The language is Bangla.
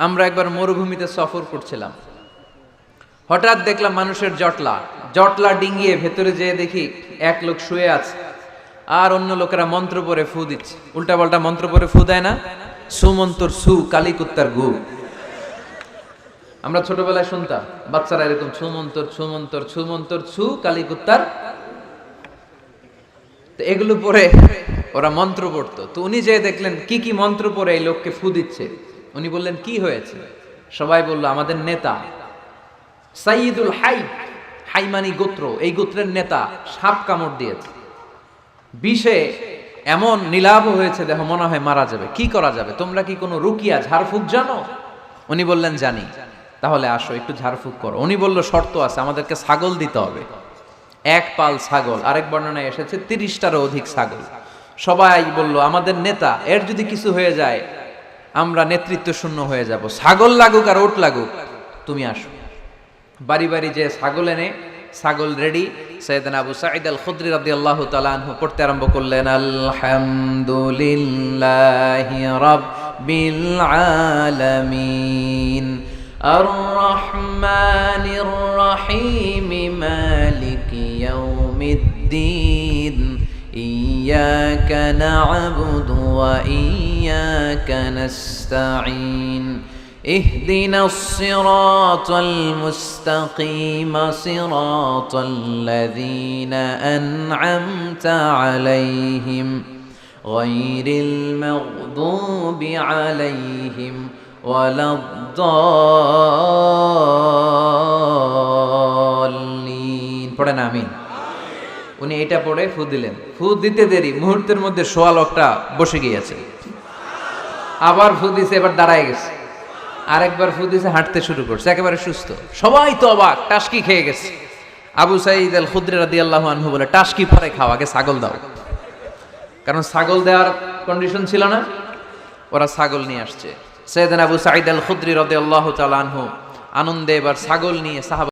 আমরা একবার মরুভূমিতে সফর করছিলাম, হঠাৎ দেখলাম মানুষের জটলা ডিঙ্গিয়ে ভেতরে যেয়ে দেখি এক লোক শুয়ে আছে আর অন্য লোকেরা মন্ত্র পড়ে ফু দিচ্ছে। উল্টাপাল্টা মন্ত্র পড়ে ফু দেয় না, সুমন্তর সু কালী কুত্তার গু। আমরা ছোটবেলায় শুনতাম বাচ্চারা এরকম ছুমন্তর ছুমন্তর ছুমন্তর ছু কালী কুত্তার। তো এগুলো পরে ওরা মন্ত্র পড়তো। তো উনি যে দেখলেন কি কি মন্ত্র পড়ে এই লোককে ফু দিচ্ছে, উনি বললেন কি হয়েছে? সবাই বলল আমাদের নেতা সাইয়্যিদুল হাইমানি গোত্র, এই গোত্রের নেতা সাপ কামড় দিয়েছে, বিষে এমন নীলাভ হয়েছে দেহ মনে হয় মারা যাবে, কি করা যাবে? তোমরা কি কোনো রুকিয়া ঝাড়ফুঁক জানো? উনি বললেন জানি। তাহলে আসো একটু ঝাড়ফুঁক করো। উনি বলল শর্ত আছে, আমাদেরকে ছাগল দিতে হবে, এক পাল ছাগল। আরেক বর্ণনায় এসেছে 30টারও অধিক ছাগল। সবাই বলল আমাদের নেতা, এর যদি কিছু হয়ে যায় আমরা নেতৃত্ব শূন্য হয়ে যাব, ছাগল লাগুক আর ওট লাগুক, তুমি আসো। বাড়ি বাড়ি যে ছাগল এনে, ছাগল রেডি। সাইয়েদনা আবু সাঈদ আল খুদরি রাদিয়াল্লাহু তাআলা আনহু পড়তে আরম্ভ করলেন, আলহামদুলিল্লাহি রাব্বিল আলামিন আর রহমানির রহিম মালিকি ইয়াউমিদ্দিন ইয়্যাকা না'বুদু ওয়া ইয়্যাকা নাস্তাঈন اهدنا الصراط المستقيم صراط الذين أنعمت عليهم غير المغضوب عليهم ولا الضالين পড়েন আমিন। উনি এটা পড়ে ফু দিলেন। ফু দিতে দেরি, মুহূর্তের মধ্যে সোয়া লোকটা বসে গিয়েছে। আবার ফু দিছে, এবার দাঁড়ায় গেছে। আরেকবার ফু দিছে, হাঁটতে শুরু করছে, একেবারে সুস্থ। সবাই তো অবাক, টাসকি খেয়ে গেছে। আবু সাঈদ আল খুদরি রাদিয়াল্লাহু আনহু বলে, টাসকি পরে খাও, আগে ছাগল দাও। কারণ ছাগল দেওয়ার কন্ডিশন ছিল না, ওরা ছাগল নিয়ে আসছে। সাইয়েদনা আবু সাঈদ আল খুদরি রাদিয়াল্লাহু তাআলা আনহু আনন্দে এবার ছাগল নিয়ে সাহাবা